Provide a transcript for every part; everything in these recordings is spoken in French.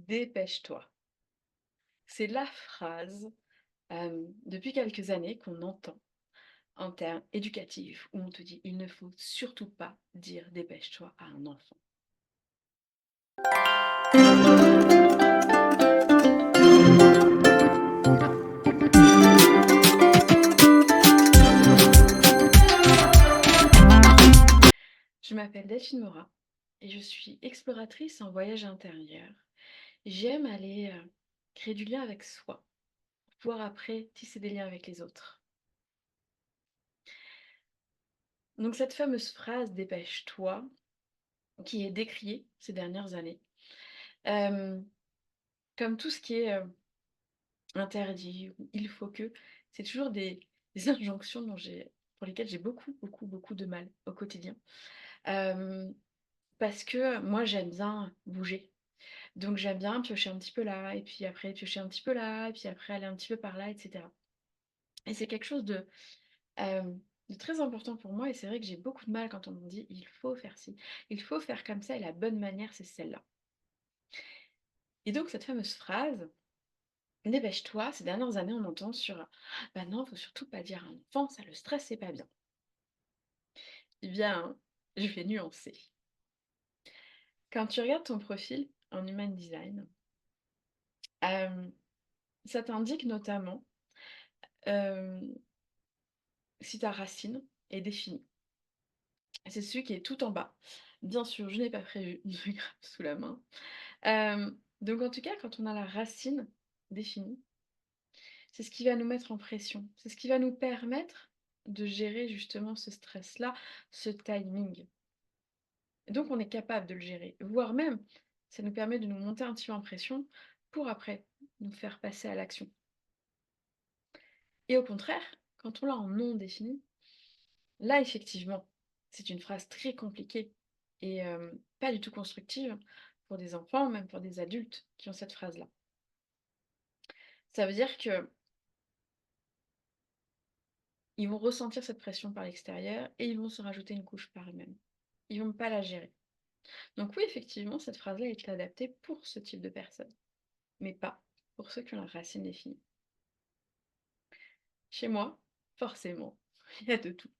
«Dépêche-toi». C'est la phrase, depuis quelques années qu'on entend en termes éducatifs, où on te dit: «Il ne faut surtout pas dire dépêche-toi» à un enfant. Je m'appelle Delphine Morat et je suis exploratrice en voyage intérieur. J'aime aller, créer du lien avec soi, pour pouvoir après tisser des liens avec les autres. Donc cette fameuse phrase «dépêche-toi», qui est décriée ces dernières années, hem, comme tout ce qui est, interdit ou «il faut que», c'est toujours des injonctions pour lesquelles j'ai beaucoup, beaucoup, beaucoup de mal au quotidien. Hem, Parce que moi j'aime bien bouger. Donc j'aime bien piocher un petit peu là et puis après piocher un petit peu là et puis après aller un petit peu par là et cetera. Et c'est quelque chose de très important pour moi et c'est vrai que j'ai beaucoup de mal quand on me dit: «Il faut faire ci, il faut faire comme ça et la bonne manière c'est celle-là». Et donc cette fameuse phrase: «Dépêche-toi», ces dernières années on entend sur: «Bah non, faut surtout pas dire à un enfant, ça le stresse, c'est pas bien». Eh bien, je vais nuancer. Quand tu regardes ton profil en human design, hem, ça t'indique notamment, hem, si ta racine est définie. C'est celui qui est tout en bas. Bien sûr, je n'ai pas prévu de graphe sous la main. Donc en tout cas, quand on a la racine définie, c'est ce qui va nous mettre en pression. C'est ce qui va nous permettre de gérer justement ce stress-là, ce timing. Et donc on est capable de le gérer, voire même, ça nous permet de nous monter un petit peu en pression pour après nous faire passer à l'action. Et au contraire, quand on l'a en non défini, là effectivement, c'est une phrase très compliquée et pas du tout constructive pour des enfants, même pour des adultes qui ont cette phrase-là. Ça veut dire que ils vont ressentir cette pression par l'extérieur et ils vont se rajouter une couche par eux-mêmes. Ils vont pas la gérer. Donc oui, effectivement, cette phrase-là est adaptée pour ce type de personnes, mais pas pour ceux qui ont la racine définie. Chez moi, forcément, il y a de tout.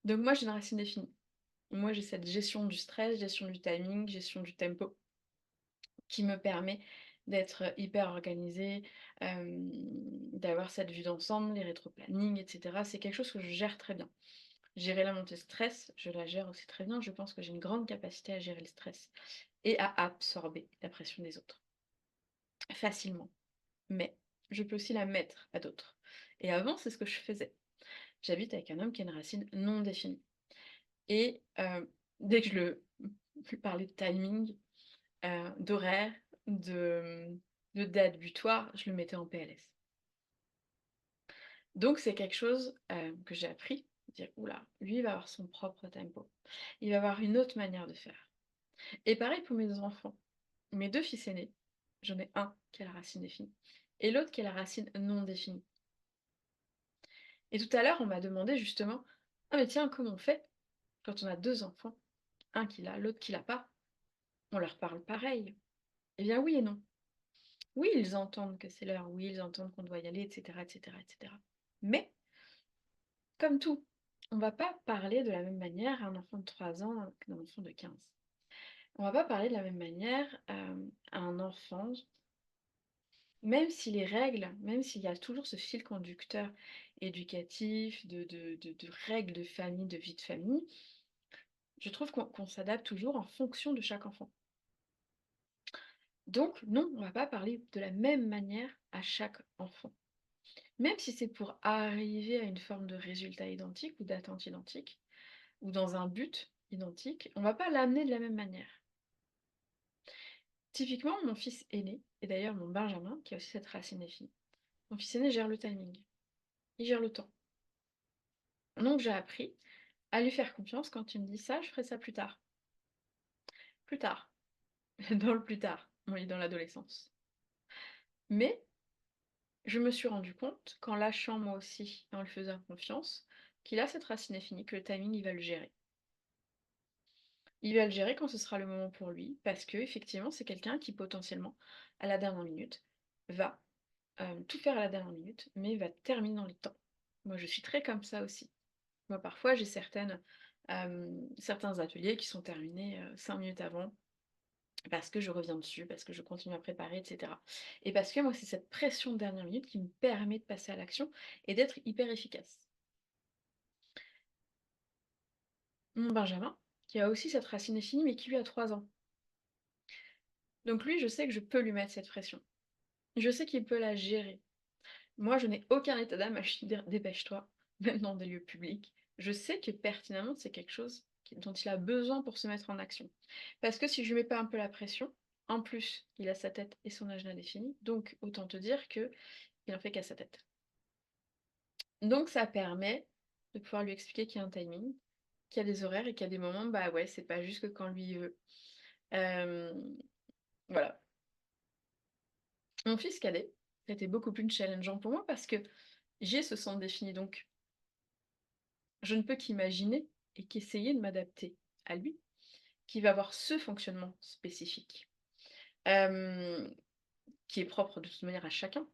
Donc moi, j'ai une racine définie. Moi, j'ai cette gestion du stress, gestion du timing, gestion du tempo qui me permet d'être hyper organisée, d'avoir cette vue d'ensemble, les rétro-plannings, et cetera. C'est quelque chose que je gère très bien. Gérer la montée de stress, je la gère aussi très bien. Je pense que j'ai une grande capacité à gérer le stress et à absorber la pression des autres facilement. Mais je peux aussi la mettre à d'autres. Et avant, c'est ce que je faisais. J'habite avec un homme qui a une racine non définie. Et dès que je lui parlais de timing, d'horaire, de date butoir, je le mettais en PLS. Donc c'est quelque chose, que j'ai appris, dire: «Ouh là, lui il va avoir son propre tempo. Il va avoir une autre manière de faire». Et pareil pour mes enfants. Mes 2 fils aînés, j'en ai un qui a la racine définie et l'autre qui a la racine non définie. Et tout à l'heure, on m'a demandé justement: «Ah mais tiens, comment on fait quand on a 2 enfants, un qui l'a, l'autre qui l'a pas? On leur parle pareil?» Eh bien oui et non. Oui, ils entendent que c'est l'heure, oui, ils entendent qu'on doit y aller, et cetera, et cetera, et cetera. Mais, comme tout, on va pas parler de la même manière à un enfant de 3 ans qu'un enfant de 15. On va pas parler de la même manière, à un enfant, même si les règles, même s'il y a toujours ce fil conducteur éducatif, de règles de famille, de vie de famille, je trouve qu'on s'adapte toujours en fonction de chaque enfant. Donc non, on va pas parler de la même manière à chaque enfant. Même si c'est pour arriver à une forme de résultat identique ou d'attente identique, ou dans un but identique, on va pas l'amener de la même manière. Typiquement, mon fils aîné, et d'ailleurs mon Benjamin, qui a aussi cette racine définie, mon fils aîné gère le timing, il gère le temps. Donc j'ai appris à lui faire confiance quand il me dit ça, je ferai ça plus tard. Plus tard. Dans le plus tard, on est dans l'adolescence. Mais je me suis rendu compte, qu'en lâchant moi aussi, et en lui faisant confiance, qu'il a cette racine définie, que le timing, il va le gérer. Il va le gérer quand ce sera le moment pour lui, parce que effectivement, c'est quelqu'un qui potentiellement, à la dernière minute, va, tout faire à la dernière minute, mais va terminer dans les temps. Moi, je suis très comme ça aussi. Moi, parfois, j'ai certains ateliers qui sont terminés, 5 minutes avant, parce que je reviens dessus, parce que je continue à préparer, et cetera. Et parce que moi, c'est cette pression de dernière minute qui me permet de passer à l'action et d'être hyper efficace. Mon Benjamin, qui a aussi cette racine définie, mais qui lui a 3 ans. Donc lui, je sais que je peux lui mettre cette pression. Je sais qu'il peut la gérer. Moi, je n'ai aucun état d'âme à lui dire: «Dépêche-toi», même dans des lieux publics. Je sais que pertinemment, c'est quelque chose dont il a besoin pour se mettre en action. Parce que si je lui mets pas un peu la pression, en plus, il a sa tête et son agenda défini, donc autant te dire que il en fait qu'à sa tête. Donc ça permet de pouvoir lui expliquer qu'il y a un timing, qu'il y a des horaires et qu'il y a des moments, bah ouais, c'est pas juste que quand lui il veut. Hem, voilà. Mon fils cadet, c'était beaucoup plus challengeant pour moi parce que j'ai ce centre défini, donc je ne peux qu'imaginer et qu'essayer de m'adapter à lui, qui va avoir ce fonctionnement spécifique, hem, qui est propre de toute manière à chacun.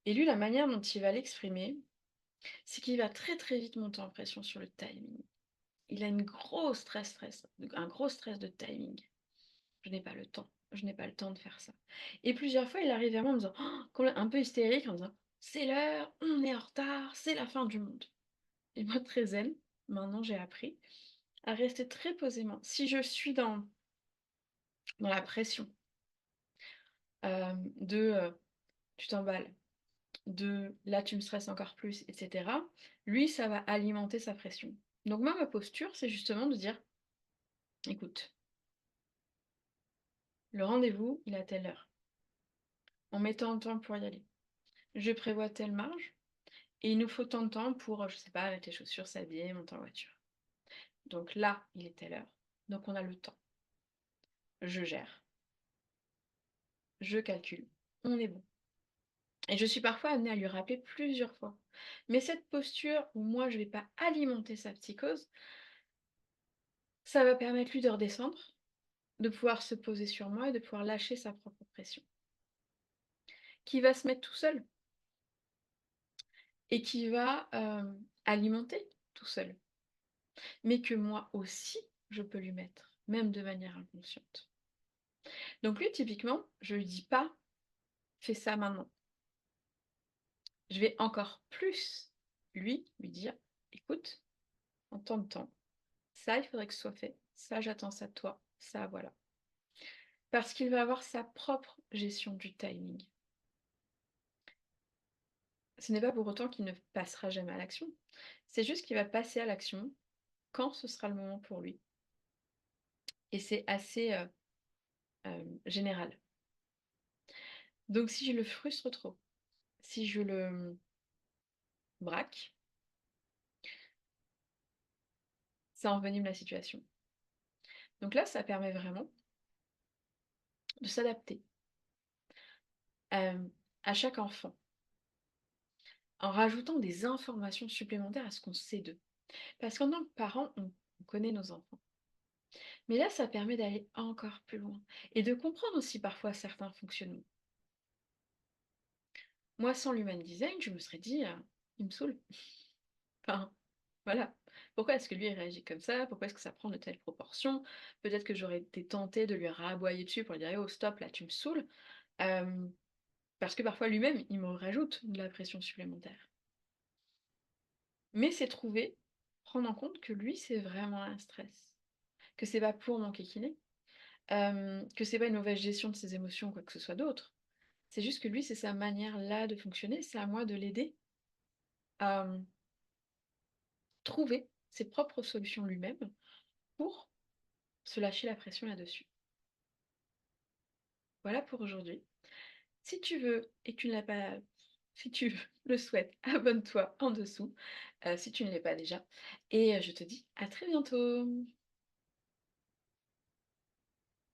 Et lui, la manière dont il va l'exprimer, c'est qu'il va très, très vite monter en pression sur le timing. Il a une grosse stress, un gros stress de timing. «Je n'ai pas le temps, je n'ai pas le temps de faire ça», et plusieurs fois, il arrive vers moi en me disant, un peu hystérique, en disant: «C'est l'heure, on est en retard, c'est la fin du monde». Et moi, très zen, maintenant j'ai appris à rester très posément. Si je suis dans la pression, «Tu t'emballes», «Là, tu me stresses encore plus», et cetera, lui, ça va alimenter sa pression. Donc moi, ma posture, c'est justement de dire: «Écoute, le rendez-vous, il est à telle heure. On met tant de temps pour y aller. Je prévois telle marge et il nous faut tant de temps pour, je sais pas, mettre les chaussures, s'habiller, monter en voiture. Donc là, il est telle heure. Donc on a le temps. Je gère, je calcule, on est bon». Et je suis parfois amenée à lui rappeler plusieurs fois. Mais cette posture où moi je vais pas alimenter sa psychose, ça va permettre lui de redescendre, de pouvoir se poser sur moi et de pouvoir lâcher sa propre pression. Qui va se mettre tout seul et qui va, alimenter tout seul. Mais que moi aussi, je peux lui mettre, même de manière inconsciente. Donc lui, typiquement, je lui dis pas: «Fais ça maintenant». Je vais encore plus, lui dire: «Écoute, en temps de temps, ça, il faudrait que ce soit fait. Ça, j'attends ça de toi. Ça, voilà». Parce qu'il va avoir sa propre gestion du timing. Ce n'est pas pour autant qu'il ne passera jamais à l'action. C'est juste qu'il va passer à l'action quand ce sera le moment pour lui. Et c'est assez, général. Donc si je le frustre trop, si je le, braque, ça envenime la situation. Donc là, ça permet vraiment de s'adapter, à chaque enfant, en rajoutant des informations supplémentaires à ce qu'on sait d'eux. Parce qu'en tant que parent, on connaît nos enfants. Mais là, ça permet d'aller encore plus loin et de comprendre aussi parfois certains fonctionnements. Moi, sans l'human design, je me serais dit: «Il me saoule». Enfin, voilà. Pourquoi est-ce que lui, il réagit comme ça? Pourquoi est-ce que ça prend de telles proportions? Peut-être que j'aurais été tentée de lui raboyer dessus pour lui dire: «Eh oh stop, là tu me saoules». Hem, Parce que parfois lui-même, il me rajoute de la pression supplémentaire. Mais c'est trouver, prendre en compte que lui, c'est vraiment un stress, que c'est pas pour m'enquiquiner, que c'est pas une mauvaise gestion de ses émotions ou quoi que ce soit d'autre. C'est juste que lui, c'est sa manière là de fonctionner, c'est à moi de l'aider à, trouver ses propres solutions lui-même pour se lâcher la pression là-dessus. Voilà pour aujourd'hui. Si tu veux et que tu ne l'as pas, si tu le souhaites, abonne-toi en dessous, si tu ne l'es pas déjà, et je te dis à très bientôt!